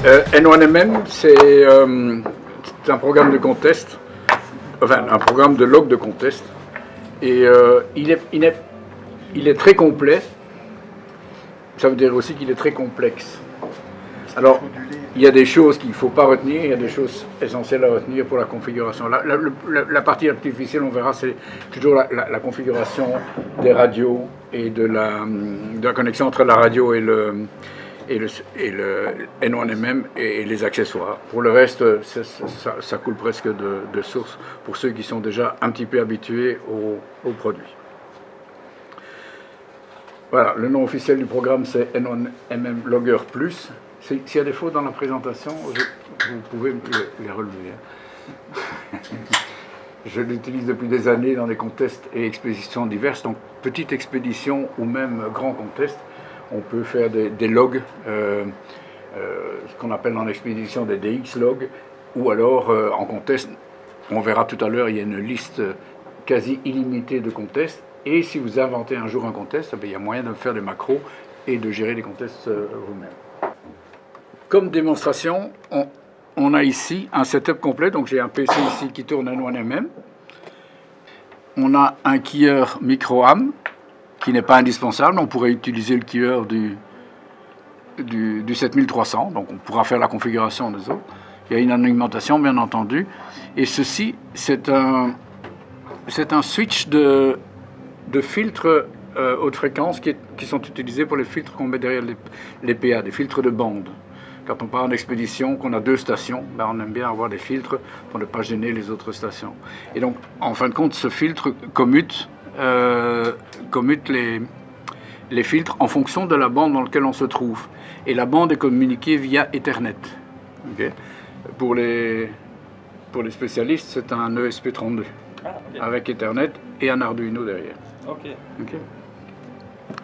N1MM, c'est un programme de contest, enfin un programme de log de contest, et il est très complet. Ça veut dire aussi qu'il est très complexe. Alors, il y a des choses qu'il ne faut pas retenir, il y a des choses essentielles à retenir pour la configuration. La partie la plus difficile, on verra, c'est toujours la configuration des radios et de la connexion entre la radio et le N1MM et les accessoires. Pour le reste, ça coule presque de source pour ceux qui sont déjà un petit peu habitués au produit. Voilà, le nom officiel du programme c'est N1MM Logger Plus. S'il y a des fautes dans la présentation, vous pouvez les relever. Je l'utilise depuis des années dans des contests et expéditions diverses, donc petite expédition ou même grand contest. On peut faire des logs, ce qu'on appelle dans l'expédition des DX logs, ou alors en contest, on verra tout à l'heure, il y a une liste quasi illimitée de contests. Et si vous inventez un jour un contest, il y a moyen de faire des macros et de gérer les contests vous-même. Comme démonstration, on a ici un setup complet. Donc j'ai un PC ici qui tourne N1MM. On a un keyer micro-ham qui n'est pas indispensable. On pourrait utiliser le keyer du 7300. Donc on pourra faire la configuration des autres. Il y a une alimentation bien entendu. Et ceci, c'est un switch de filtres haute fréquence qui sont utilisés pour les filtres qu'on met derrière les PA, des filtres de bande. Quand on part en expédition, qu'on a 2 stations, ben on aime bien avoir des filtres pour ne pas gêner les autres stations. Et donc, en fin de compte, ce filtre commute les filtres en fonction de la bande dans laquelle on se trouve. Et la bande est communiquée via Ethernet. Okay. Pour les spécialistes, c'est un ESP32 avec Ethernet et un Arduino derrière. Okay.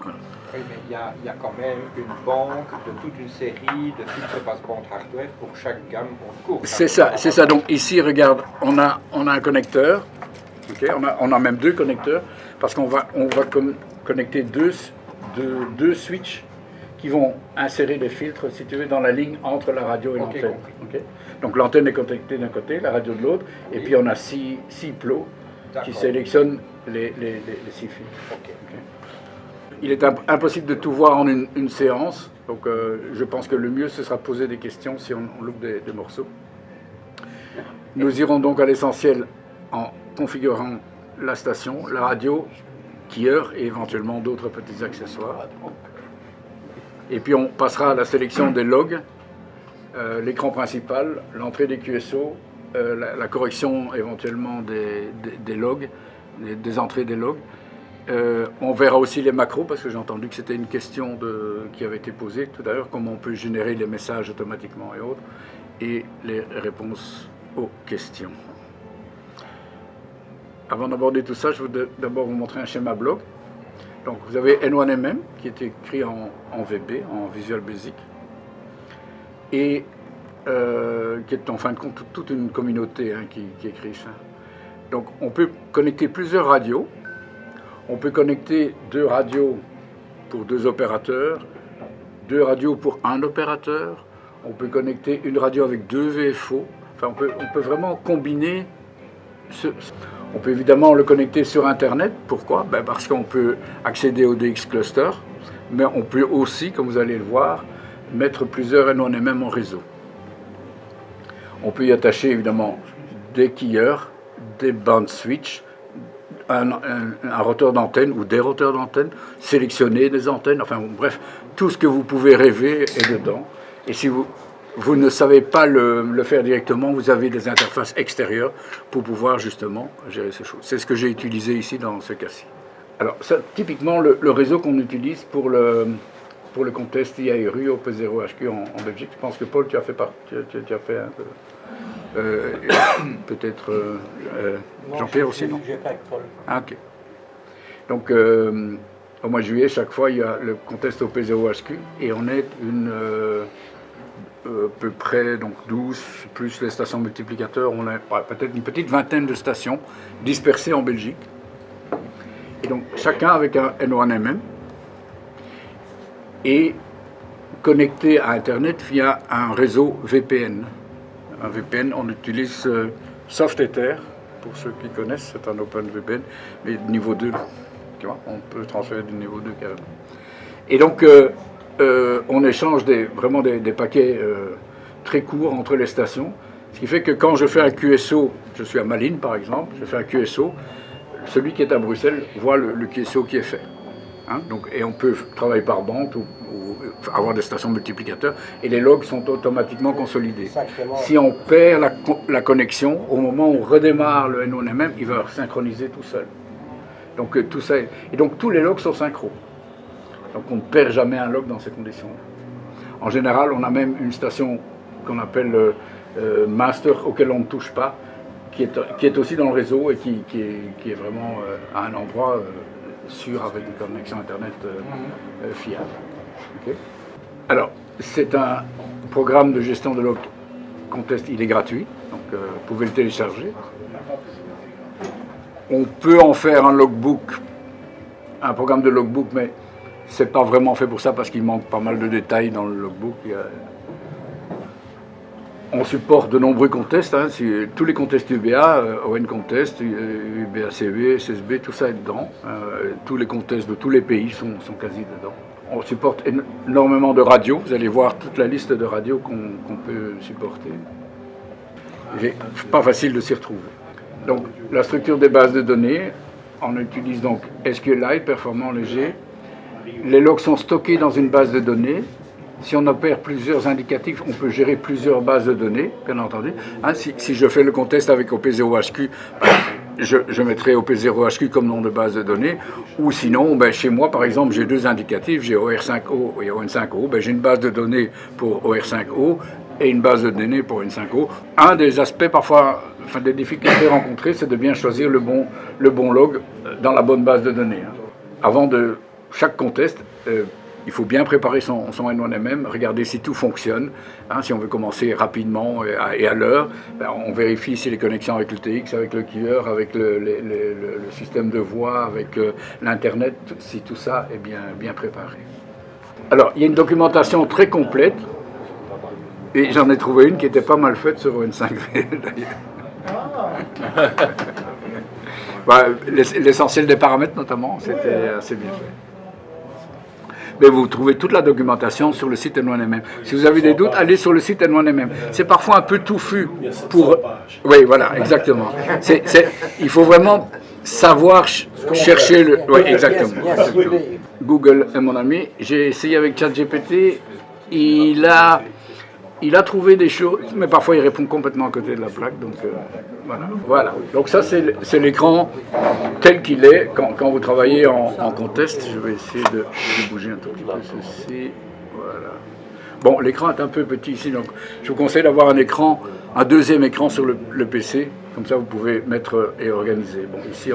Voilà. Oui, mais il y a quand même une banque de toute une série de filtres passe-bande hardware pour chaque gamme en cours. C'est ça. Donc ici, regarde, on a un connecteur. Okay, on a même 2 connecteurs parce qu'on va connecter deux switches qui vont insérer des filtres, si tu veux, dans la ligne entre la radio et l'antenne. Okay. Donc l'antenne est connectée d'un côté, la radio de l'autre, et puis on a 6 plots qui sélectionnent les 6 filtres. Okay. Il est impossible de tout voir en une séance, donc je pense que le mieux ce sera de poser des questions si on loupe des morceaux. Nous irons donc à l'essentiel en configurant la station, la radio, keyer et éventuellement d'autres petits accessoires. Et puis on passera à la sélection des logs, l'écran principal, l'entrée des QSO, la correction éventuellement des logs, des entrées des logs. On verra aussi les macros, parce que j'ai entendu que c'était une question qui avait été posée tout à l'heure, comment on peut générer les messages automatiquement et autres, et les réponses aux questions. Avant d'aborder tout ça, je veux d'abord vous montrer un schéma bloc. Donc vous avez N1MM, qui est écrit en VB, en Visual Basic, et qui est en fin de compte toute une communauté qui écrit ça. Donc on peut connecter plusieurs radios. On peut connecter 2 radios pour 2 opérateurs, 2 radios pour 1 opérateur. On peut connecter une radio avec 2 VFO. Enfin, on peut vraiment combiner. On peut évidemment le connecter sur Internet. Pourquoi? Parce qu'on peut accéder au DX Cluster, mais on peut aussi, comme vous allez le voir, mettre plusieurs N1MM en réseau. On peut y attacher évidemment des keyers, des band switch, un roteur d'antenne ou des roteurs d'antenne, sélectionner des antennes, enfin bref, tout ce que vous pouvez rêver est dedans. Et si vous ne savez pas le faire directement, vous avez des interfaces extérieures pour pouvoir justement gérer ces choses. C'est ce que j'ai utilisé ici dans ce cas-ci. Alors ça, typiquement le réseau qu'on utilise pour le contest IARU au P0HQ en Belgique, je pense que Paul, tu as fait un peu. Peut-être Jean-Pierre aussi, non? J'ai fait avec Paul. Ah, ok. Donc, au mois de juillet, chaque fois, il y a le contest au P0HQ et on est à peu près donc 12, plus les stations multiplicateurs, on a peut-être une petite vingtaine de stations dispersées en Belgique. Et donc, chacun avec un N1MM. Et connecté à Internet via un réseau VPN. Un VPN, on utilise SoftEther, pour ceux qui connaissent, c'est un OpenVPN, mais niveau 2. Tu vois, on peut transférer du niveau 2 carrément. Et donc, on échange vraiment des paquets très courts entre les stations, ce qui fait que quand je fais un QSO, je suis à Malines par exemple, je fais un QSO, celui qui est à Bruxelles voit le QSO qui est fait. Hein, donc, et on peut travailler par bande ou avoir des stations multiplicateurs et les logs sont automatiquement consolidés. Si on perd la connexion, au moment où on redémarre le N1MM, il va synchroniser tout seul. Donc, tout ça et donc tous les logs sont synchro. Donc on ne perd jamais un log dans ces conditions-là. En général, on a même une station qu'on appelle master auquel on ne touche pas, qui est aussi dans le réseau et qui est vraiment à un endroit sûr avec une connexion Internet fiable. Okay. Alors, c'est un programme de gestion de log contest, il est gratuit, donc vous pouvez le télécharger. On peut en faire un logbook, un programme de logbook, mais c'est pas vraiment fait pour ça parce qu'il manque pas mal de détails dans le logbook. On supporte de nombreux contests, hein, tous les contests UBA, ON Contest, UBA-CE, SSB, tout ça est dedans. Tous les contests de tous les pays sont quasi dedans. On supporte énormément de radios, vous allez voir toute la liste de radios qu'on peut supporter. Pas facile de s'y retrouver. Donc la structure des bases de données, on utilise donc SQLite, performant, léger. Les logs sont stockés dans une base de données. Si on opère plusieurs indicatifs, on peut gérer plusieurs bases de données, bien entendu. Hein, si je fais le contest avec OP0HQ, je mettrai OP0HQ comme nom de base de données. Ou sinon, chez moi, par exemple, j'ai deux indicatifs, j'ai OR5O et ON5O. J'ai une base de données pour OR5O et une base de données pour ON5O. Un des aspects, parfois, des difficultés rencontrées, c'est de bien choisir le bon log dans la bonne base de données. Hein. Avant de chaque contest, il faut bien préparer son N1MM, regarder si tout fonctionne. Hein, si on veut commencer rapidement et à l'heure, on vérifie si les connexions avec le TX, avec le keyer, avec le système de voix, avec l'Internet, si tout ça est bien préparé. Alors, il y a une documentation très complète, et j'en ai trouvé une qui était pas mal faite sur ON5V d'ailleurs. L'essentiel des paramètres notamment, c'était assez bien fait. Mais vous trouvez toute la documentation sur le site N1MM. Si vous avez des doutes, allez sur le site N1MM. C'est parfois un peu touffu pour... Oui, voilà, exactement. Il faut vraiment savoir chercher le... Oui, exactement. Google est mon ami. J'ai essayé avec ChatGPT. Il a trouvé des choses, mais parfois il répond complètement à côté de la plaque. Donc voilà. Donc ça, c'est l'écran tel qu'il est quand vous travaillez en contest. Je vais essayer de bouger un tout petit peu ceci. Voilà. Bon, l'écran est un peu petit ici, donc je vous conseille d'avoir un deuxième écran sur le PC. Comme ça, vous pouvez mettre et organiser. Bon, ici,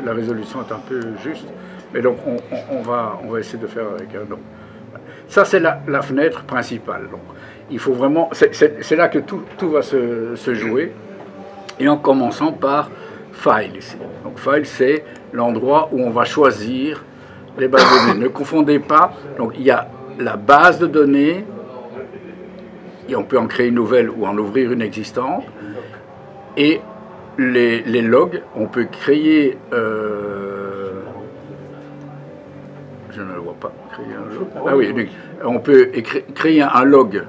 la résolution est un peu juste, mais donc on va essayer de faire avec un autre. Ça, c'est la fenêtre principale. Donc, il faut vraiment, c'est là que tout va se jouer, et en commençant par File ici. Donc File, c'est l'endroit où on va choisir les bases de données. Ne confondez pas, donc il y a la base de données, et on peut en créer une nouvelle ou en ouvrir une existante, et les logs, on peut créer, je ne le vois pas, créer un log. Ah oui, on peut créer un log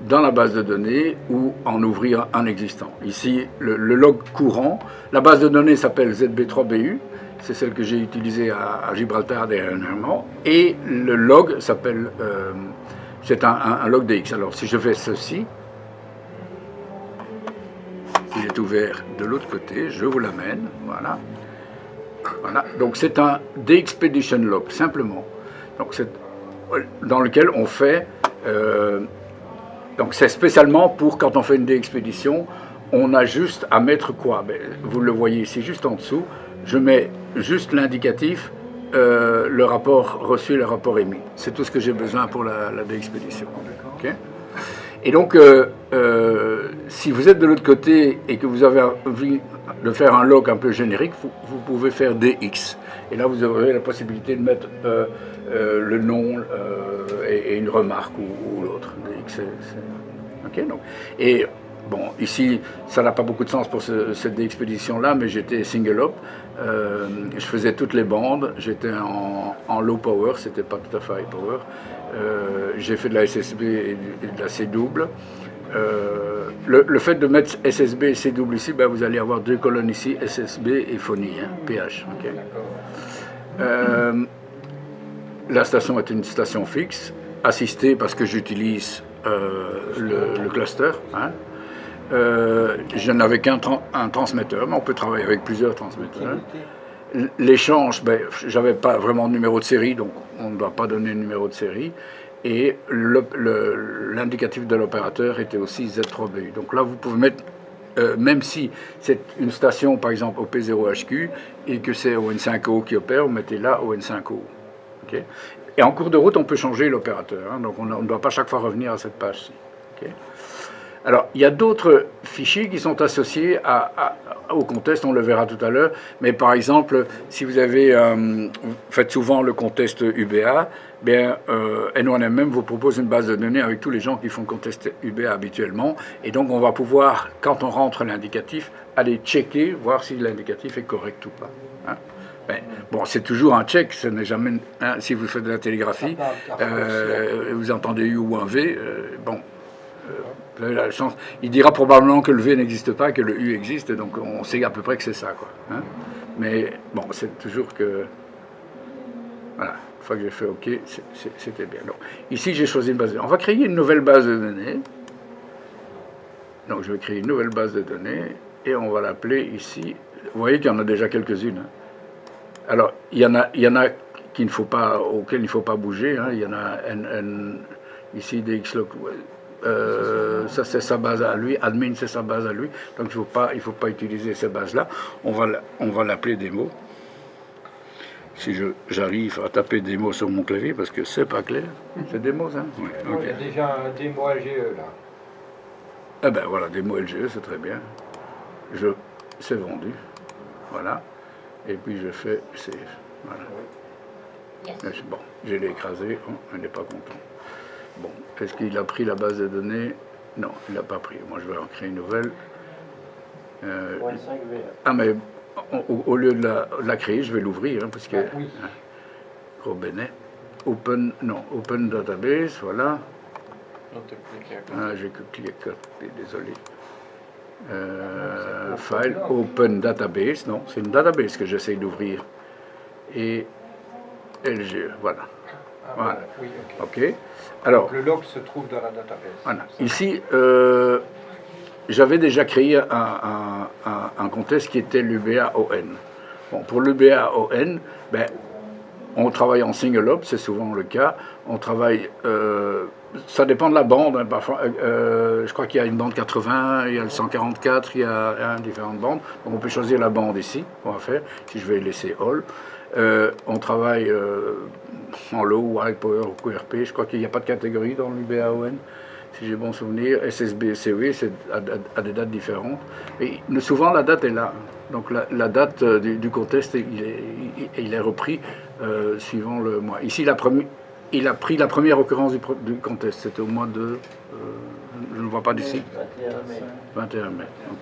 dans la base de données ou en ouvrir un existant. Ici, le log courant, la base de données s'appelle ZB3BU, c'est celle que j'ai utilisée à Gibraltar dernièrement, et le log s'appelle, c'est un log DX. Alors si je fais ceci, il est ouvert de l'autre côté, je vous l'amène, voilà. Donc c'est un DXpedition log, simplement. Donc c'est dans lequel on fait... donc c'est spécialement pour quand on fait une DXpédition, on a juste à mettre quoi? Vous le voyez ici, juste en dessous, je mets juste l'indicatif, le rapport reçu et le rapport émis. C'est tout ce que j'ai besoin pour la DXpédition. Okay. Et donc, si vous êtes de l'autre côté et que vous avez de faire un log un peu générique, vous pouvez faire DX. Et là, vous aurez la possibilité de mettre le nom et une remarque ou l'autre. DX, ok, donc. Et bon, ici, ça n'a pas beaucoup de sens pour cette expédition-là, mais j'étais single hop. Je faisais toutes les bandes. J'étais en low power, c'était pas tout à fait high power. J'ai fait de la SSB et de la C double. Le fait de mettre SSB et C double ici, ben vous allez avoir deux colonnes ici, SSB et phonie, hein, PH. Okay. La station est une station fixe, assistée parce que j'utilise le cluster. Hein. Je n'avais qu'un transmetteur, mais on peut travailler avec plusieurs transmetteurs. L'échange, ben, j'avais pas vraiment de numéro de série, donc on ne doit pas donner de numéro de série. Et l'indicatif de l'opérateur était aussi Z3BU. Donc là, vous pouvez mettre, même si c'est une station, par exemple, OP0HQ, et que c'est ON5O qui opère, vous mettez là ON5O. Okay. Et en cours de route, on peut changer l'opérateur. Hein, donc on ne doit pas chaque fois revenir à cette page-ci. Okay. Alors, il y a d'autres fichiers qui sont associés au contest, on le verra tout à l'heure. Mais par exemple, si vous avez faites souvent le contest UBA, bien, N1MM vous propose une base de données avec tous les gens qui font contest UBA habituellement. Et donc, on va pouvoir, quand on rentre l'indicatif, aller checker, voir si l'indicatif est correct ou pas. Hein. Ben, bon, c'est toujours un check, ce n'est jamais... Hein, si vous faites de la télégraphie, vous entendez U ou un V, bon... Vous avez la chance. Il dira probablement que le V n'existe pas, que le U existe, donc on sait à peu près que c'est ça, quoi. Hein. Mais bon, c'est toujours que... Voilà, une fois que j'ai fait OK, c'était bien. Donc, ici, j'ai choisi une base de données. On va créer une nouvelle base de données. Donc, je vais créer une nouvelle base de données, et on va l'appeler ici... Vous voyez qu'il y en a déjà quelques-unes. Hein. Alors, il y en a auxquelles il ne faut pas bouger. Hein. Il y en a ici, DXLOC... ça c'est sa base à lui, admin c'est sa base à lui, donc il faut pas utiliser ces bases-là. On va l'appeler démo. Si j'arrive à taper démo sur mon clavier, parce que c'est pas clair, c'est démo ça. Oui, okay. Il y a déjà un démo LGE là. Eh ben voilà, démo LGE, c'est très bien. C'est vendu, voilà. Et puis je fais save, voilà. Yes. Bon, je l'ai écrasé, on n'est pas content. Bon, est-ce qu'il a pris la base de données? Non, il n'a pas pris. Moi, je vais en créer une nouvelle. Ah, mais au lieu de la créer, je vais l'ouvrir, hein, parce que... Oui. Hein, gros bénet. Open Database, voilà. Ah, j'ai cliqué à côté, désolé. File, Open Database. Non, c'est une database que j'essaye d'ouvrir. Et LGE, voilà. Voilà. Oui, ok. Alors, donc, le log se trouve dans la database. Voilà. Ici, j'avais déjà créé un contest qui était l'UBA-ON. Bon, pour l'UBA-ON, ben, on travaille en single hop, c'est souvent le cas. On travaille, ça dépend de la bande. Hein, parfois, je crois qu'il y a une bande 80, il y a le 144, il y a différentes bandes. Donc on peut choisir la bande ici, on va faire. Si je vais laisser all. On travaille en low ou high power ou QRP. Je crois qu'il n'y a pas de catégorie dans l'UBA-ON, si j'ai bon souvenir. SSB et CW, c'est à des dates différentes. Et souvent, la date est là. Donc la date du contest, il est repris suivant le mois. Ici, il a pris la première occurrence du contest. C'était au mois de... je ne vois pas d'ici. 21 mai. 21 mai, ok.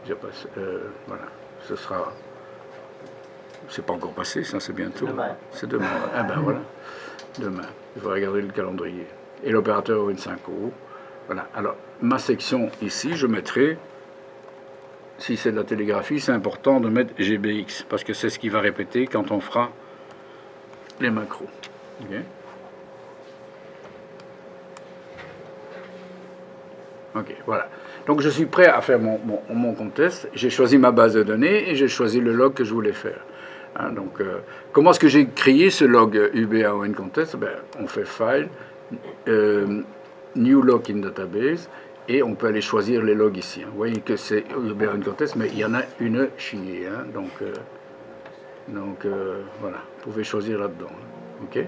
Je passe, voilà, ce sera... C'est pas encore passé, ça c'est bientôt. C'est demain. Ah ben voilà, demain. Il faut regarder le calendrier. Et l'opérateur ON5O. Voilà. Alors, ma section ici, je mettrai, si c'est de la télégraphie, c'est important de mettre GBX, parce que c'est ce qui va répéter quand on fera les macros. Okay. Ok, voilà. Donc je suis prêt à faire mon contest. J'ai choisi ma base de données et j'ai choisi le log que je voulais faire. Hein, donc, comment est-ce que j'ai créé ce log UBA-ON contest? Ben, on fait File, New Log in Database, et on peut aller choisir les logs ici. Hein. Vous voyez que c'est UBA-ON contest, mais il y en a une chier. Hein, donc voilà, vous pouvez choisir là-dedans. Ok.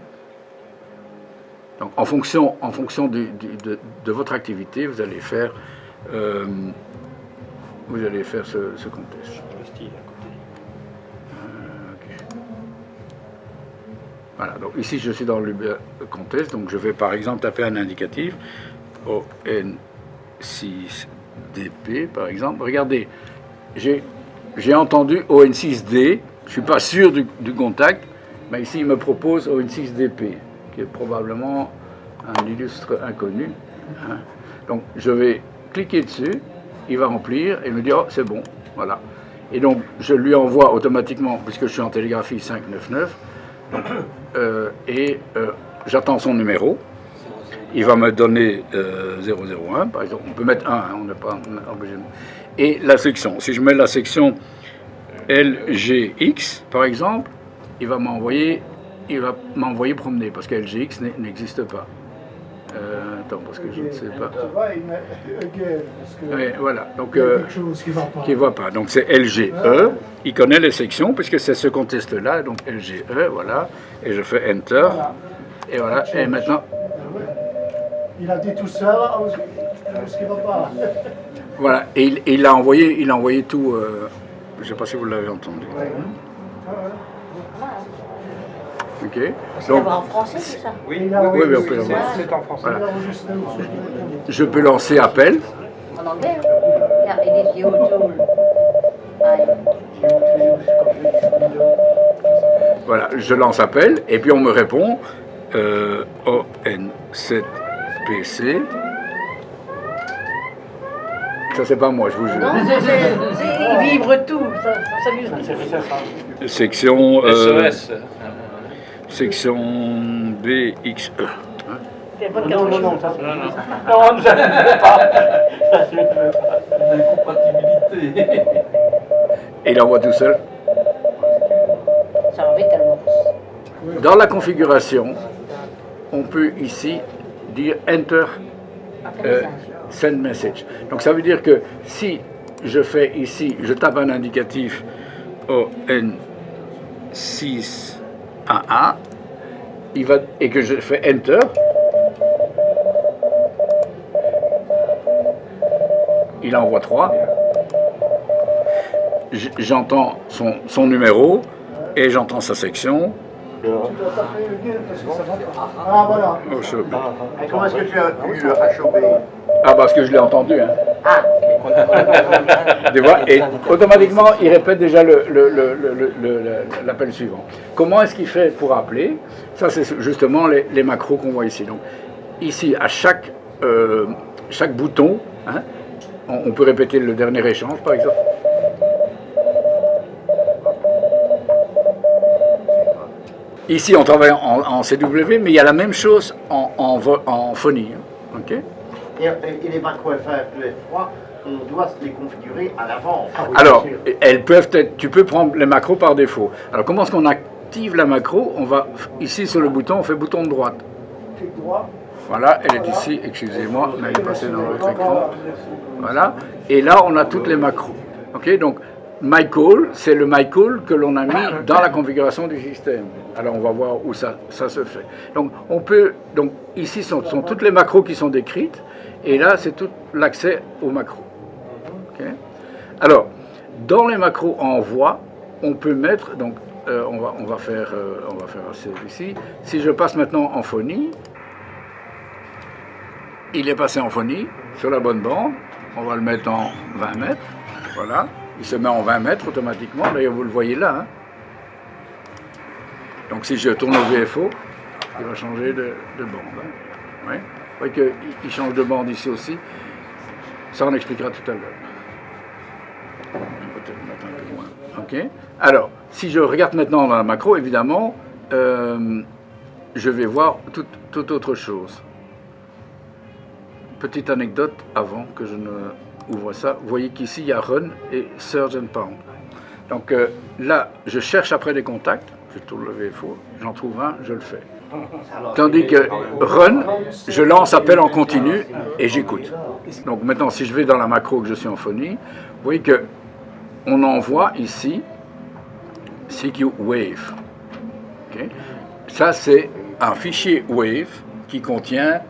Donc, en fonction de votre activité, vous allez faire vous allez faire ce contest. Le style à côté. Ok. Voilà, donc ici je suis dans le contest, donc je vais par exemple taper un indicatif ON6DP par exemple. Regardez, j'ai entendu ON6D, je ne suis pas sûr du contact, mais ici il me propose ON6DP, qui est probablement un illustre inconnu. Hein. Donc je vais cliquer dessus, il va remplir et me dire oh, c'est bon, voilà. Et donc je lui envoie automatiquement, puisque je suis en télégraphie 599, j'attends son numéro. Il va me donner 001, par exemple. On peut mettre 1, hein, on n'est pas obligé. Et la section. Si je mets la section LGX, par exemple, il va m'envoyer promener, parce que LGX n'existe pas. Attends, parce que je ne sais pas. Oui, voilà. Donc, qui ne voit pas. Donc, c'est LGE. Il connaît les sections, puisque c'est ce contexte-là. Donc, LGE, voilà. Et je fais Enter. Et voilà. Et maintenant. Il a dit tout ça, ce qui ne va pas. Voilà. Et il a envoyé tout. Je ne sais pas si vous l'avez entendu. Ok. Donc, en français, c'est ça? Oui, oui, on peut l'avoir. C'est en français. Voilà. Je peux lancer appel. En anglais? Yeah, it is YouTube. Voilà, je lance appel et puis on me répond ON7PC. Ça c'est pas moi, je vous jure. Non, il vibre tout, ça s'amuse. Section SES. section BXE. Non, ça Non, non. non, ça ne fait pas. Ça ne fait pas. Incompatibilité. Et il envoie tout seul. Ça va vite tellement. Dans la configuration, on peut ici dire Enter Send Message. Donc ça veut dire que si je fais ici, je tape un indicatif ON6AA, et que je fais Enter, il envoie 3. J'entends son numéro et j'entends sa section. Ah, voilà. Oh, je- Comment est-ce que tu as eu le HOB? Ah, parce que je l'ai entendu. Hein. Ah, Tu vois, et automatiquement, il répète déjà l'appel suivant. Comment est-ce qu'il fait pour appeler? Ça, c'est justement les macros qu'on voit ici. Donc, ici, à chaque bouton, hein, on peut répéter le dernier échange, par exemple. Ici, on travaille en CW, mais il y a la même chose en phonie. Hein, ok? Et les macros FF, F3, on doit les configurer à l'avance. Alors, elles peuvent être, tu peux prendre les macros par défaut. Alors, comment est-ce qu'on active la macro? On va, ici sur le bouton, on fait bouton de droite. Clic droit. Voilà, elle est ici, excusez-moi, mais elle est passée dans votre écran. Voilà, et là, on a toutes les macros. Ok, donc, MyCall, c'est le MyCall que l'on a mis dans la configuration du système. Alors, on va voir où ça se fait. Donc, ici sont toutes les macros qui sont décrites, et là, c'est tout l'accès aux macros. Okay. Alors, dans les macros en voix, on peut mettre, donc, on va faire un save ici. Si je passe maintenant en phonie, il est passé en phonie sur la bonne bande. On va le mettre en 20 mètres. Voilà. Il se met en 20 mètres automatiquement. D'ailleurs, vous le voyez là. Hein. Donc, si je tourne au VFO, il va changer de bande. Hein. Ouais. Vous voyez qu'il change de bande ici aussi. Ça, on expliquera tout à l'heure. On va peut-être le mettre un peu loin. OK. Alors, si je regarde maintenant dans la macro, évidemment, je vais voir toute autre chose. Petite anecdote avant que je ne ouvre ça. Vous voyez qu'ici, il y a Run et Surge and Pound. Donc là, je cherche après des contacts. Je tourne le VFO, j'en trouve un, je le fais. Tandis que Run, je lance appel en continu et j'écoute. Donc maintenant, si je vais dans la macro que je suis en phonie, vous voyez que on envoie ici CQ Wave. Okay. Ça, c'est un fichier Wave qui contient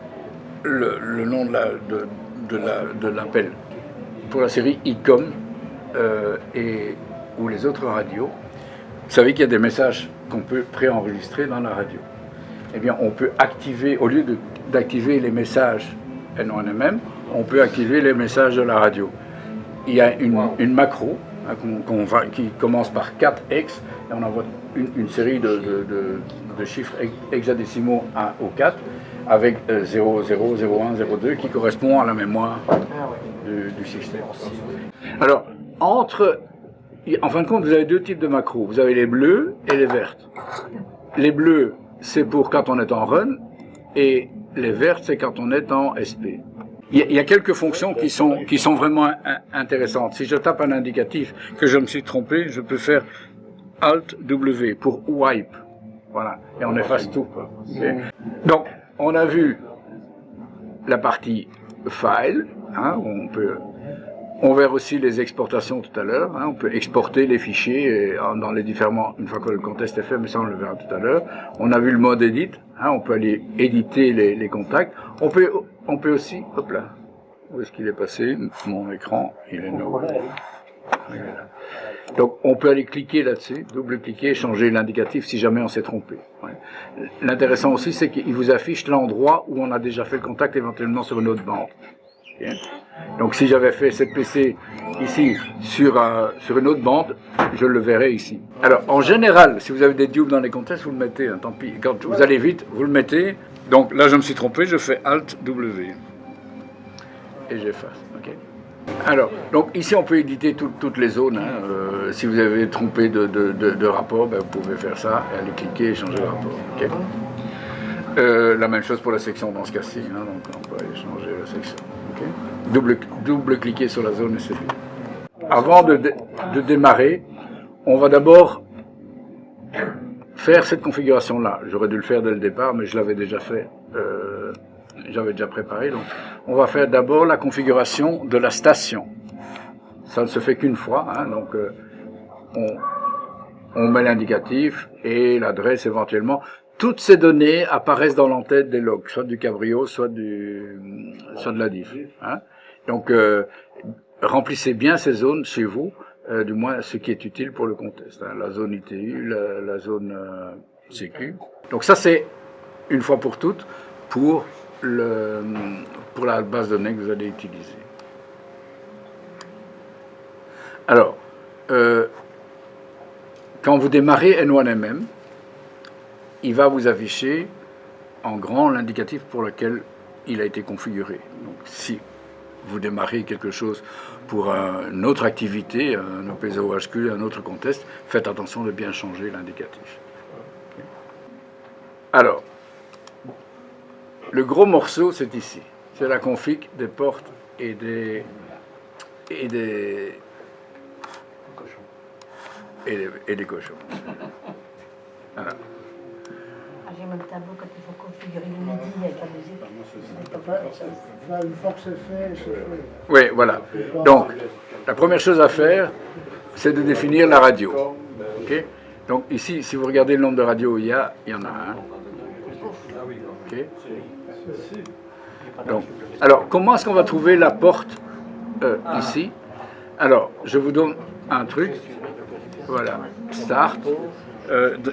le nom de l'appel pour la série ICOM ou les autres radios, vous savez qu'il y a des messages qu'on peut préenregistrer dans la radio. Eh bien, on peut activer, au lieu d'activer les messages N1MM, on peut activer les messages de la radio. Il y a une macro hein, qui commence par 4X, et on envoie une série de chiffres hexadécimaux 1 au 4, avec 0, 0, 0, 1, 0, 2, qui correspond à la mémoire du système. Alors, en fin de compte, vous avez deux types de macros. Vous avez les bleus et les vertes. Les bleus, c'est pour quand on est en run, et les vertes, c'est quand on est en SP. Il y a quelques fonctions qui sont vraiment intéressantes. Si je tape un indicatif que je me suis trompé, je peux faire Alt-W pour wipe. Voilà, et on efface tout. Okay. Donc, on a vu la partie file, hein, où on verra aussi les exportations tout à l'heure. Hein, on peut exporter les fichiers dans les différents, une fois que le contest est fait, mais ça on le verra tout à l'heure. On a vu le mode edit. Hein, on peut aller éditer les contacts. On peut aussi, hop là, où est-ce qu'il est passé? Mon écran, il est là. Donc on peut aller cliquer là-dessus, double-cliquer, changer l'indicatif si jamais on s'est trompé. Ouais. L'intéressant aussi, c'est qu'il vous affiche l'endroit où on a déjà fait le contact éventuellement sur une autre bande. Okay. Donc si j'avais fait cette PC ici sur une autre bande, je le verrai ici. Alors en général, si vous avez des dupes dans les contests, vous le mettez, hein, tant pis. Quand vous allez vite, vous le mettez. Donc là je me suis trompé, je fais Alt-W. Et j'efface. Okay. Alors, donc ici on peut éditer toutes les zones. Hein. Si vous avez trompé de rapport, ben, vous pouvez faire ça, et aller cliquer et changer le rapport. Okay. La même chose pour la section dans ce cas-ci. Hein. Donc on peut aller changer la section. Okay. Double-cliquer sur la zone et c'est bien. Avant de démarrer, on va d'abord faire cette configuration-là. J'aurais dû le faire dès le départ, mais je l'avais déjà fait. J'avais déjà préparé. Donc, on va faire d'abord la configuration de la station. Ça ne se fait qu'une fois. Hein, donc, on met l'indicatif et l'adresse éventuellement. Toutes ces données apparaissent dans l'entête des logs, soit du Cabrio, soit de la diff. Hein. Donc, remplissez bien ces zones chez vous, du moins ce qui est utile pour le contest. Hein. La zone ITU, la zone sécu. Donc ça, c'est une fois pour toutes pour la base de données que vous allez utiliser. Alors, quand vous démarrez N1MM, il va vous afficher en grand l'indicatif pour lequel il a été configuré. Donc, si vous démarrez quelque chose pour une autre activité, un OPZOHQ, un autre contest, faites attention de bien changer l'indicatif. Okay. Alors, le gros morceau, c'est ici. C'est la config des portes et des cochons. Voilà. J'ai mon tableau quand il faut configurer le midi avec la musique. Une fois que c'est fait, c'est fait. Oui, voilà. Donc, la première chose à faire, c'est de définir la radio. Okay. Donc ici, si vous regardez le nombre de radios, il y en a un. Okay. Donc, alors, comment est-ce qu'on va trouver la porte ici? Alors, je vous donne un truc. Voilà, Start.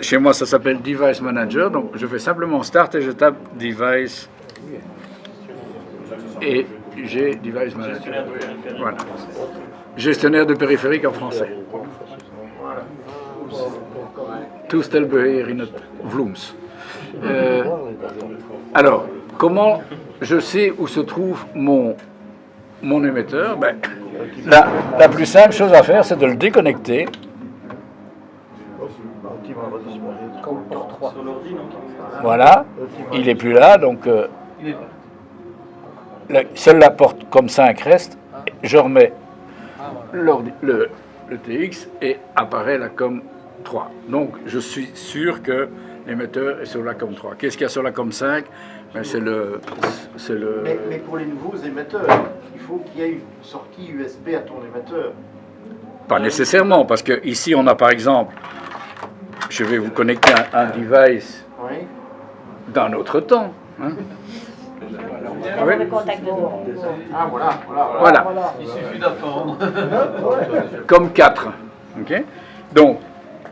Chez moi, ça s'appelle Device Manager. Donc, je fais simplement Start et je tape Device. Et j'ai Device Manager. Voilà. Gestionnaire de périphérique en français. Toestelbeheer in het Vloems. Alors, comment je sais où se trouve mon émetteur? Ben, la plus simple chose à faire, c'est de le déconnecter. Voilà, il n'est plus là, donc seule la porte comme 5 reste. Je remets le TX et apparaît la COM 3. Donc je suis sûr que l'émetteur est sur la COM 3. Qu'est-ce qu'il y a sur la COM 5? Ben, c'est le... Mais pour les nouveaux émetteurs, il faut qu'il y ait une sortie USB à ton émetteur. Pas nécessairement, parce que ici on a par exemple, je vais vous connecter un device d'un autre temps. Hein. Il y a un mauvais contact dedans. Ah, voilà, voilà. Voilà, Il suffit d'attendre. comme 4. Ok. Donc,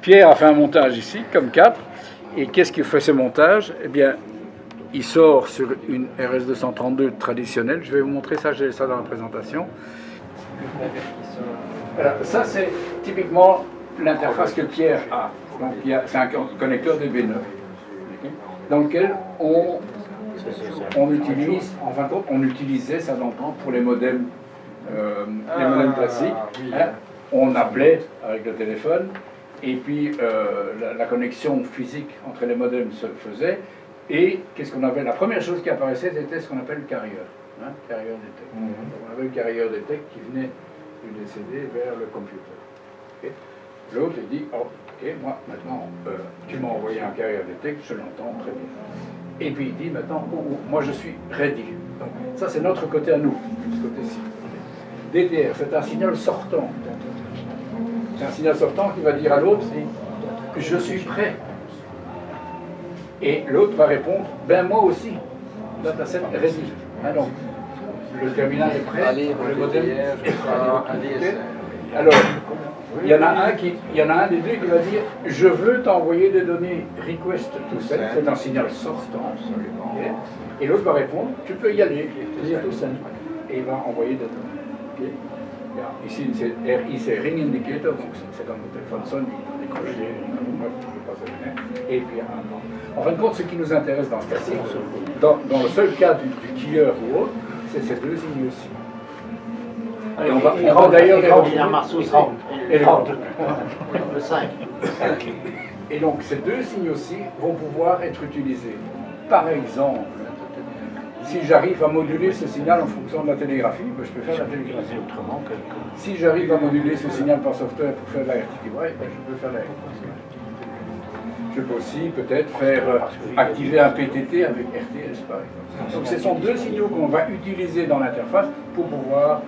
Pierre a fait un montage ici, comme 4. Et qu'est-ce qui fait ce montage? Eh bien, il sort sur une RS232 traditionnelle. Je vais vous montrer ça, j'ai ça dans la présentation. Alors, ça, c'est typiquement l'interface que Pierre a. Donc, c'est un connecteur DB9 dans lequel on utilise, en fin de compte, on utilisait ça dans le temps pour les modems classiques. Hein. On appelait avec le téléphone, et puis la connexion physique entre les modems se faisait. Et qu'est-ce qu'on avait? La première chose qui apparaissait, c'était ce qu'on appelle le carrier. Hein, carrier detect. On avait le carrier detect qui venait du DCD vers le computer. Okay. L'autre il dit, oh, ok, moi maintenant, tu m'as envoyé un carrier detect, je l'entends très bien. Et puis il dit maintenant, moi je suis ready. Donc, ça c'est notre côté à nous, ce côté-ci. DTR, c'est un signal sortant. C'est un signal sortant qui va dire à l'autre, je suis prêt. Et l'autre va répondre, ben moi aussi, dataset ready. Hein, donc, le terminal est prêt, le modem est prêt. Alors, il y en a un des deux qui va dire, je veux t'envoyer des données request to send, c'est un signal sortant. Et l'autre va répondre, tu peux y aller, clear to send. Et il va envoyer des données. Okay. Ici, c'est RI, c'est ring indicator, donc c'est comme le téléphone sonne, il décroche, et puis en fin de compte, ce qui nous intéresse dans ce cas-ci, dans le seul cas du killer ou autre, c'est ces deux signes-ci. Et on va d'ailleurs les retrouver. Et Le 5. Et donc ces deux signes-ci vont pouvoir être utilisés. Par exemple, si j'arrive à moduler ce signal en fonction de la télégraphie, ben je peux faire la télégraphie autrement. Si j'arrive à moduler ce signal par software pour faire la RTTY, ben je peux faire la RTTY. Je peux aussi peut-être faire activer un PTT avec RTS par exemple. Donc ce sont deux signaux qu'on va utiliser dans l'interface pour pouvoir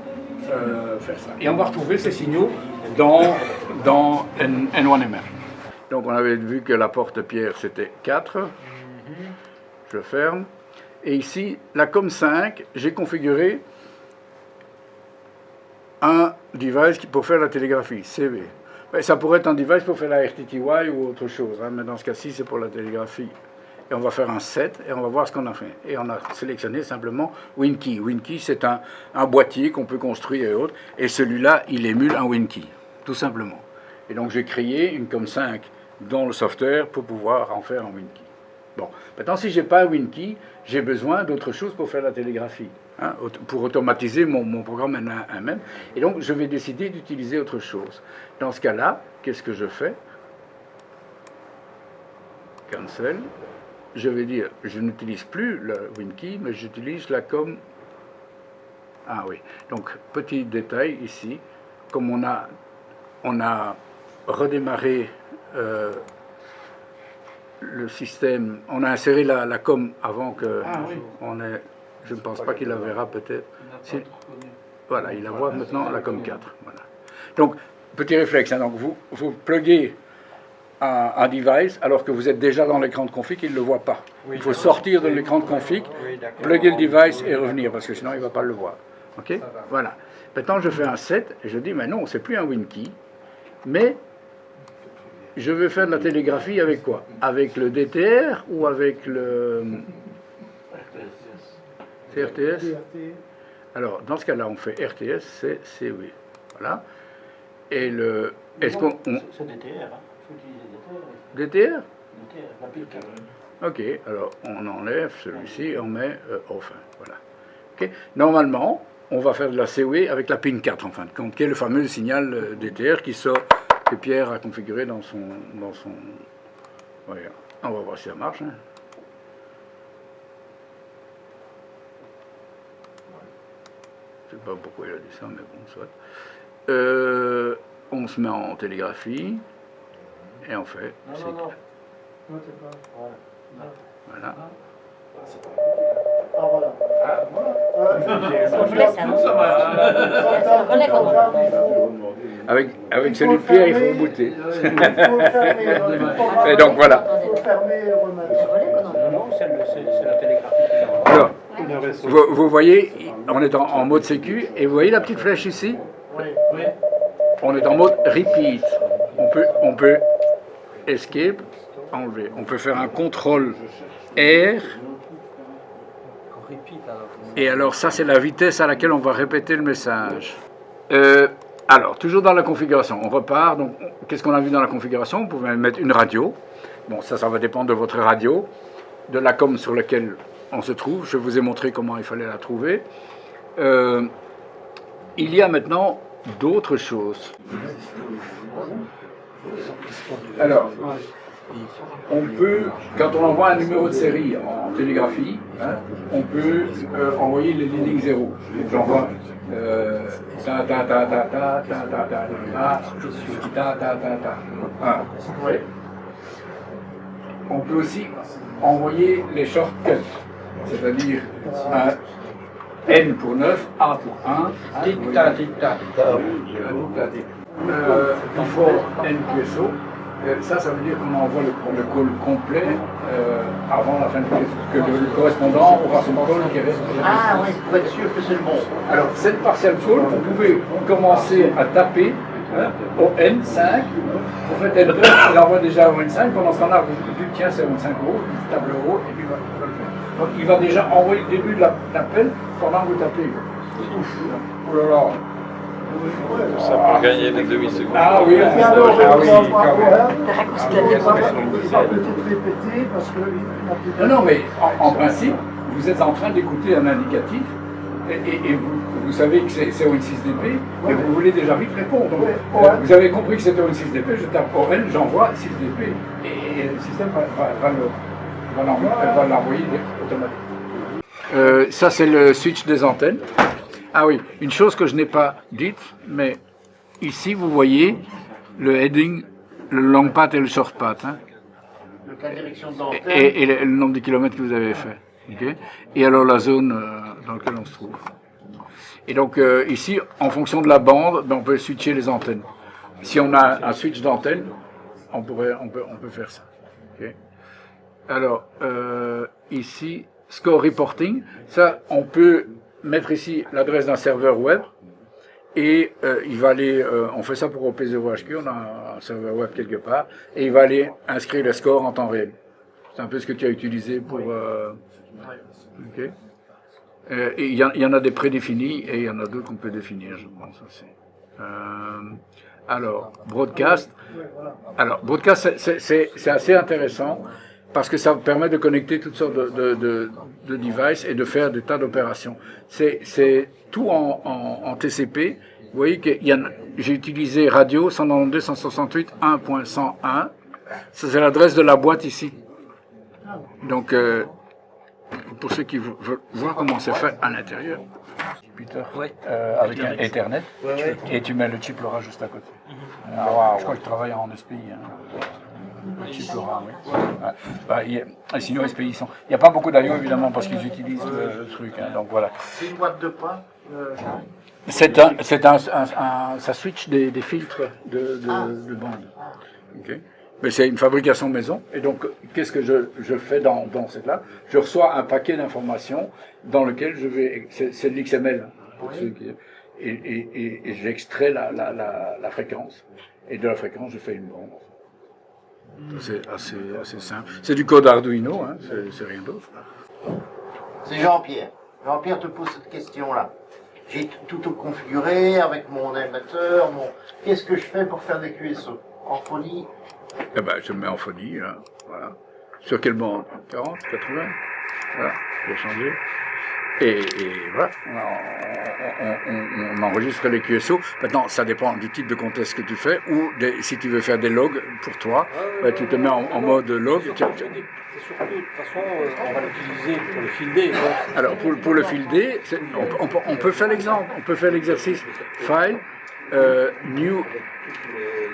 faire ça. Et on va retrouver ces signaux dans N1MR. Donc on avait vu que la porte Pierre c'était 4. Je ferme. Et ici, la COM5, j'ai configuré un device pour faire la télégraphie, CV. Mais ça pourrait être un device pour faire la RTTY ou autre chose, hein, mais dans ce cas-ci, c'est pour la télégraphie. Et on va faire un set et on va voir ce qu'on a fait. Et on a sélectionné simplement WinKey. WinKey, c'est un boîtier qu'on peut construire et autres. Et celui-là, il émule un WinKey, tout simplement. Et donc, j'ai créé une COM5 dans le software pour pouvoir en faire un WinKey. Bon, maintenant, si je n'ai pas un WinKey, j'ai besoin d'autre chose pour faire la télégraphie, hein, pour automatiser mon programme même. Et donc, je vais décider d'utiliser autre chose. Dans ce cas-là, qu'est-ce que je fais? Cancel. Je vais dire, je n'utilise plus le WinKey, mais j'utilise la COM. Ah oui. Donc, petit détail ici, comme on a redémarré le système, on a inséré la COM avant que on ait, je ne pense pas qu'il la verra peut-être. Voilà, il la voit maintenant, la COM 4. Voilà. Donc, petit réflexe, hein, donc vous pluguez un device alors que vous êtes déjà dans l'écran de config, il ne le voit pas. Il faut sortir de l'écran de config, plugger le device et revenir, parce que sinon il ne va pas le voir. Ok? Voilà. Maintenant, je fais un set et je dis, mais non, c'est plus un WinKey, mais je veux faire de la télégraphie avec quoi? Avec le DTR ou avec le RTS? Alors, dans ce cas-là, on fait RTS, c'est CW. Voilà. Et le... Est-ce qu'on... C'est DTR, hein. Il faut utiliser DTR. DTR? DTR, la pile 4. Ok, alors on enlève celui-ci et on met off. Voilà. Okay. Normalement, on va faire de la CW avec la pin 4, en fin de compte, qui est le fameux signal DTR qui sort, que Pierre a configuré dans son... Voilà. On va voir si ça marche. Hein. Je ne sais pas pourquoi il a dit ça, mais bon, soit. On se met en télégraphie et on fait... Non, t'es pas... Voilà. Ah, voilà. Avec celui de Pierre, il faut rebooter. Et donc voilà. Il faut fermer et remettre. Non, c'est la télégraphie. Alors, Vous voyez, on est en mode sécu, et vous voyez la petite flèche ici? Oui. On est en mode repeat. On peut escape, enlever. On peut faire un contrôle R. Et alors ça, c'est la vitesse à laquelle on va répéter le message. Alors, toujours dans la configuration, on repart. Donc, qu'est-ce qu'on a vu dans la configuration? Vous pouvez mettre une radio. Bon, ça va dépendre de votre radio, de la com sur laquelle on se trouve. Je vous ai montré comment il fallait la trouver. Il y a maintenant d'autres choses. Alors, on peut, quand on envoie un numéro de série en télégraphie, hein, on peut envoyer les lignes 0. Donc j'envoie ta ta ta ta ta ta ta ta ta ta ta ta. On peut aussi envoyer les shortcuts, c'est-à-dire un N pour 9, A pour 1, Tic-tac, tic-tac. before NQSO. Ça veut dire qu'on envoie le call complet avant la fin du QSO, que le correspondant aura son call qui reste. Ah oui, pour être sûr que c'est le bon. Alors, cette partial call, vous pouvez commencer à taper au N5, vous faites Enter, il envoie déjà au N5, pendant ce temps-là, vous dites tiens, c'est au N5 euros, vous tapez l'euro, et puis il va le faire. Donc, il va déjà envoyer le début de l'appel pendant que vous tapez. Oh là là. Ça peut gagner des demi-secondes. Ah oui, Et alors, Ah oui, on va quand même. voir, De raccourcir il des va voix. peut-être répéter parce qu'il n'a plus Non, mais en principe, vous êtes en train d'écouter un indicatif et vous savez que c'est au N6DP et vous voulez déjà vite répondre. Donc, vous avez compris que c'était au N6DP, je tape ON, j'envoie 6DP et le système va l'envoyer automatiquement. Ça, c'est le switch des antennes. Ah oui, une chose que je n'ai pas dite, mais ici, vous voyez le heading, le long path et le short path. Hein. La direction d'antenne. Et le nombre de kilomètres que vous avez fait. Okay. Et alors la zone dans laquelle on se trouve. Et donc ici, en fonction de la bande, ben, on peut switcher les antennes. Si on a un switch d'antenne, on peut faire ça. Okay. Alors ici, score reporting, ça on peut mettre ici l'adresse d'un serveur web. Et il va aller, on fait ça pour OP0HQ, on a un serveur web quelque part, et il va aller inscrire les scores en temps réel. C'est un peu ce que tu as utilisé pour... ok. Et il y en a des prédéfinis, et il y en a d'autres qu'on peut définir, je pense aussi. Alors, broadcast. Alors, broadcast, c'est assez intéressant, parce que ça permet de connecter toutes sortes de devices et de faire des tas d'opérations. C'est tout en TCP. Vous voyez que j'ai utilisé radio 192.168.1.101. Ça, c'est l'adresse de la boîte ici. Donc, pour ceux qui veulent voir comment c'est fait à l'intérieur, Peter, avec un Ethernet, et tu mets le chip LoRa juste à côté. Je crois qu'il travaille en SPI. Hein. Le chip LoRa, oui. Sinon, SPI, il n'y a pas beaucoup d'IO évidemment parce qu'ils utilisent le truc. Hein, donc voilà. C'est une boîte de quoi Ça switch des filtres de bande. Okay. Mais c'est une fabrication maison. Et donc, qu'est-ce que je fais dans cette-là? Je reçois un paquet d'informations dans lequel je vais... C'est de l'XML. Et j'extrais la fréquence. Et de la fréquence, je fais une bande. C'est assez simple. C'est du code Arduino, hein, c'est rien d'autre. C'est Jean-Pierre. Jean-Pierre te pose cette question-là. J'ai tout configuré avec mon émetteur, Qu'est-ce que je fais pour faire des QSO? En folie? Eh ben, je me mets en folie, là. Voilà. Sur quelle bande? 40, 80? Voilà, je vais changer. Et voilà, on enregistre les QSO. Maintenant, ça dépend du type de contexte que tu fais, ou si tu veux faire des logs pour toi, tu te mets en mode log. C'est surtout, de toute façon, on va l'utiliser pour le fielder. Alors, pour le fielder, on peut faire l'exemple, on peut faire l'exercice file,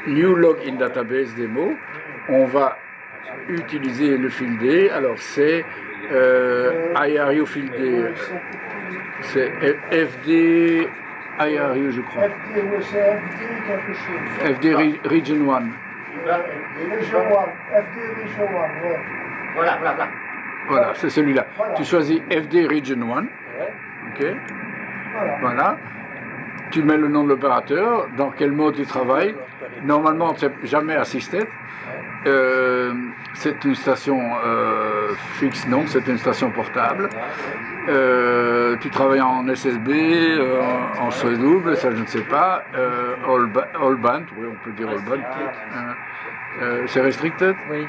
new log in database démo. On va utiliser le fielder. Alors, c'est IRU fielder. C'est FD IRU, je crois. quelque chose. FD Region 1. Region 1, FD Region 1, ouais. Voilà. Voilà, c'est celui-là. Voilà. Tu choisis FD Region 1. Ouais. Ok. Voilà. Voilà. Tu mets le nom de l'opérateur, dans quel mode il travaille. Normalement, c'est jamais assisté. C'est une station fixe, non, c'est une station portable. Tu travailles en SSB, en SOS double, ça je ne sais pas. All band, oui, on peut dire all band. C'est restricted. Oui.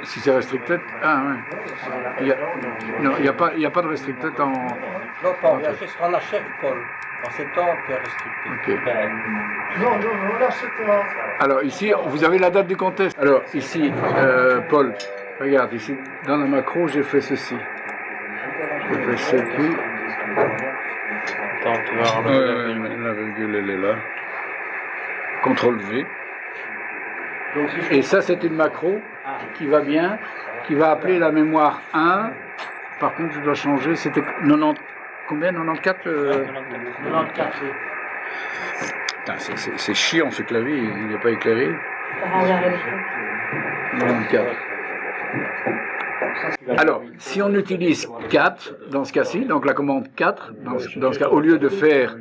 Si c'est restricted, ouais. Non, il n'y a pas de restricted en. Non, pas enregistrant la chef, Paul. En ces temps, tu es restricté. Ok. Non, là c'était... Alors ici, vous avez la date du contest. Alors ici, Paul, regarde ici, dans la macro, j'ai fait ceci. J'ai fait CQ. Attends, tu vas avoir La virgule, elle est là. CTRL V. Et ça, c'est une macro qui va bien, qui va appeler la mémoire 1. Par contre, je dois changer, c'était 90, combien 94 94, oui. Putain, c'est chiant ce clavier, il n'est pas éclairé. Par hasard, elle est 94. Alors, si on utilise 4 dans ce cas-ci, donc la commande 4, dans ce cas, au lieu de faire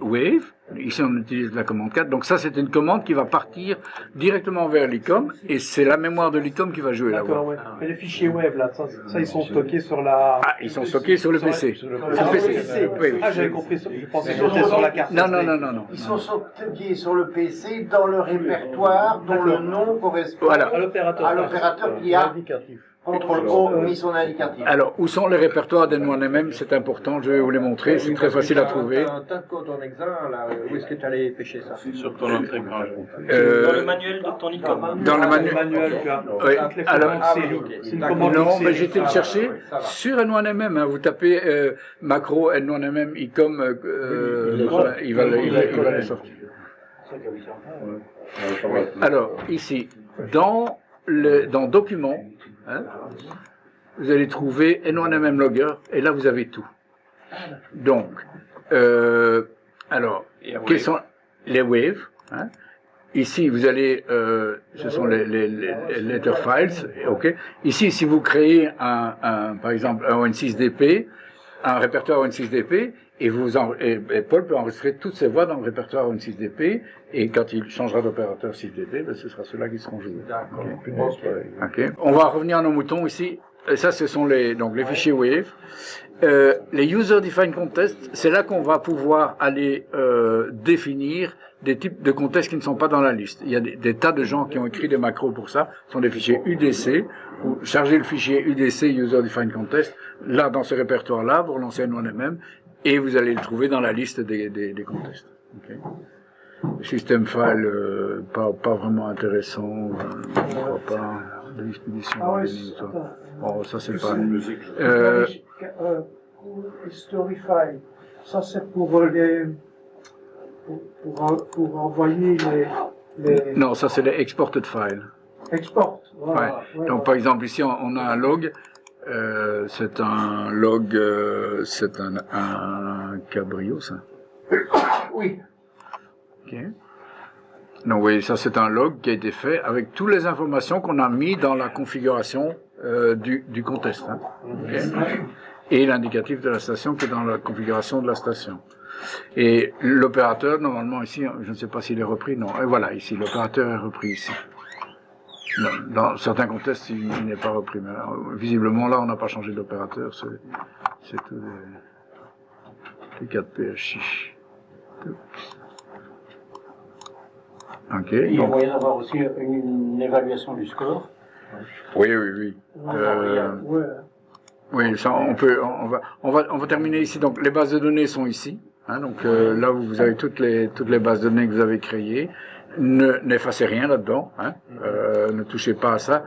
Wave, ici on utilise la commande 4, donc ça c'est une commande qui va partir directement vers l'ICOM, et c'est la mémoire de l'ICOM qui va jouer là-bas. D'accord, ouais. Mais les fichiers web, là, ça ils sont stockés sur la... Ah, ils sont stockés sur le PC. Sur le PC. Oui, oui. Ah, j'avais compris, je pensais que c'était sur la carte. Non. Ils sont stockés sur le PC dans le répertoire dont le nom correspond Voilà. À l'opérateur. à l'opérateur qui a CTRL-O mis son indicatif. Alors, où sont les répertoires d'N1MM? C'est important, je vais vous les montrer, c'est très facile à trouver. Un tas de codes en examen, là, où est-ce que tu allais pêcher ça? sur ton autre écran. Dans le manuel de ton ICOM. Dans le manuel. tu as. Oui, Les alors, commandes série. C'est une d'accord. commande non, série. mais j'étais le chercher ça va. sur N1MM, hein, vous tapez macro N1MM ICOM, il va le sortir. Alors, ici, dans Documents, hein, vous allez trouver N1MM Logger, et là vous avez tout. Donc, alors, quels sont les waves, hein? Ici, vous allez, ce sont les letter files, ok. Ici, si vous créez par exemple, un ON6DP, un répertoire ON6DP, et Paul peut enregistrer toutes ses voix dans le répertoire ON6DP, et quand il changera d'opérateur 6DP, ben, ce sera ceux-là qui seront joués. D'accord. Okay. On va revenir à nos moutons ici. Et ça, ce sont les fichiers Wave. Les User-Defined Contests, c'est là qu'on va pouvoir aller définir des types de contests qui ne sont pas dans la liste. Il y a des tas de gens qui ont écrit des macros pour ça. Ce sont des fichiers UDC. Vous chargez le fichier UDC, User-Defined Contest, là, dans ce répertoire-là, vous relancez N1MM, et vous allez le trouver dans la liste des contests. Okay. System file, pas vraiment intéressant, je ne crois pas. De l'expédition. Ah oui, ça. attends. Bon, ça c'est pas. Story file, ça c'est pour envoyer les Non, ça c'est les exported files. export. Voilà. Ouais. Donc par exemple ici on a un log. C'est un log, c'est un cabrio ça. Oui. Ok. Donc oui, ça c'est un log qui a été fait avec toutes les informations qu'on a mis dans la configuration du contest. Hein. Okay. Et l'indicatif de la station qui est dans la configuration de la station. Et l'opérateur, normalement ici, je ne sais pas s'il est repris, non. Et voilà, ici, l'opérateur est repris ici. Dans certains contests, il n'est pas repris. Mais alors, visiblement, là, on n'a pas changé d'opérateur. C'est tous les 4 PHI. Ok. Il y a Donc, moyen d'avoir aussi une évaluation du score. oui. Ouais. Oui, ça, on va terminer ici. Donc, les bases de données sont ici. Hein, donc là, vous avez toutes les bases de données que vous avez créées. N'effacez rien là-dedans. Hein, ne touchez pas à ça,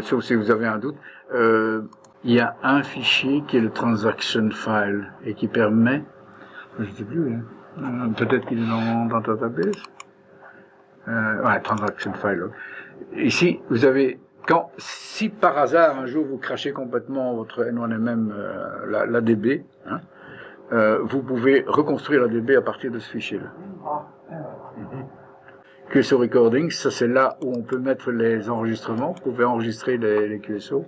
sauf si vous avez un doute. Il y a un fichier qui est le transaction file et qui permet, je ne sais plus, hein, peut-être qu'il est dans database. Ouais, transaction file. Ici, vous avez si par hasard un jour vous crachez complètement votre N1MM, la DB, hein, vous pouvez reconstruire la DB à partir de ce fichier-là. QSO Recording, ça c'est là où on peut mettre les enregistrements. Vous pouvez enregistrer les QSO.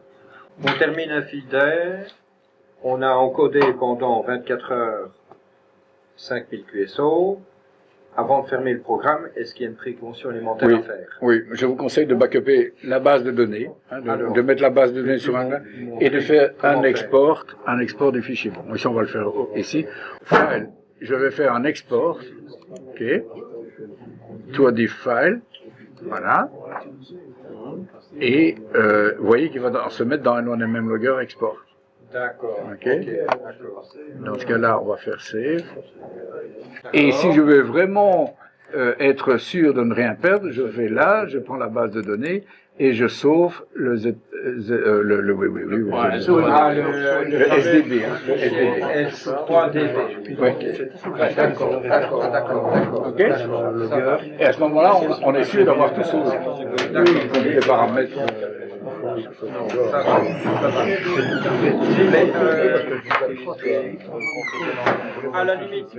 On termine un feeder. On a encodé pendant 24 heures 5000 QSO. Avant de fermer le programme, est-ce qu'il y a une précaution élémentaire Oui. à faire? Oui, je vous conseille de backuper la base de données, hein, de mettre la base de données sur un et de faire un export du fichier. Bon, ici on va le faire ici. File. Je vais faire un export. Ok. To a diff file. Voilà. Et vous voyez qu'il va se mettre dans un N1MM Logger export. D'accord. Ok. D'accord. Dans ce cas-là, on va faire save. Et si je veux vraiment être sûr de ne rien perdre, je vais là, je prends la base de données et je sauve le SDB, hein, le SDB. S3DB. Oui. D'accord. Ok. Et à ce moment-là, on est sûr d'avoir tout sauvé. Les paramètres. À la limite.